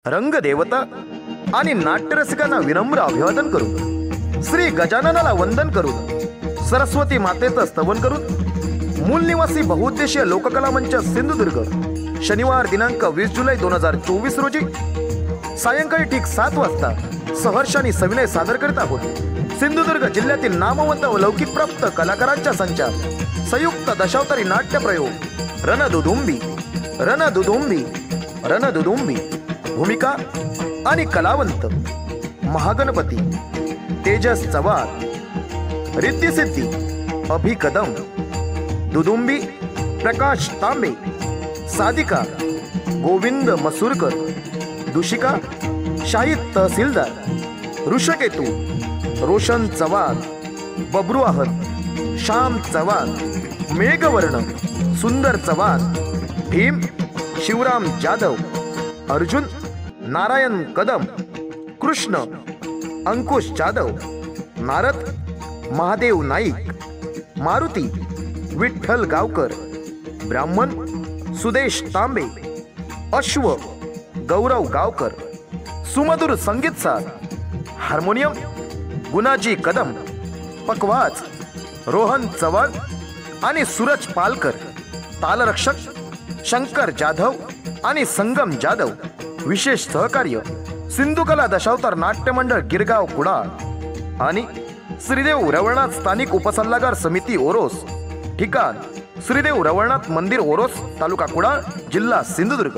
रंगदेवता आणि नाट्यरसिकांना विनम्र अभिवादन करून, श्री गजाननाला वंदन करून, सरस्वती मातेचं स्तवन करून, मूल निवासी बहुउद्देशीय लोककला मंच सिंधुदुर्ग शनिवार दिनांक 20 जुलै 2024 रोजी सायंकाळी ठीक 7 वाजता सहर्ष आणि सविनय सादर करत आहोत. सिंधुदुर्ग जिल्ह्यातील नामवंत व लौकिक प्राप्त कलाकारांच्या संचात संयुक्त दशावतारी नाट्य प्रयोग रणदुदुंबी रणदुदुंबी रणदुदुंबी. भूमिका आणि कलावंत महागणपती, तेजस चव्हाण, रिद्धिसिद्धी अभि कदम, दुदुंबी प्रकाश तांबे, साधिका गोविंद मसूरकर, दूषिका शाहिद तहसीलदार, ऋषकेतू रोशन चव्हाण, बब्रुआहत श्याम चव्हाण, मेघवर्ण सुंदर चव्हाण, भीम शिवराम जाधव, अर्जुन नारायण कदम, कृष्ण अंकुश जाधव, नारद महादेव नाईक, मारुती विठ्ठल गावकर, ब्राह्मण सुदेश तांबे, अश्व गौरव गावकर, सुमधुर संगीत साथ हार्मोनियम गुणाजी कदम, पकवाज रोहन चव्हाण आणि सूरज पालकर, तालरक्षक शंकर जाधव आणि संगम जाधव. विशेष सहकार्य सिंधुकला दशावतार नाट्य मंडळ गिरगाव कुडाळ आणि श्रीदेव रवळनाथ स्थानिक उपसल्लागार समिती ओरोस. ठिकाण श्रीदेव रवळनाथ मंदिर ओरोस, तालुका कुडाळ, जिल्हा सिंधुदुर्ग.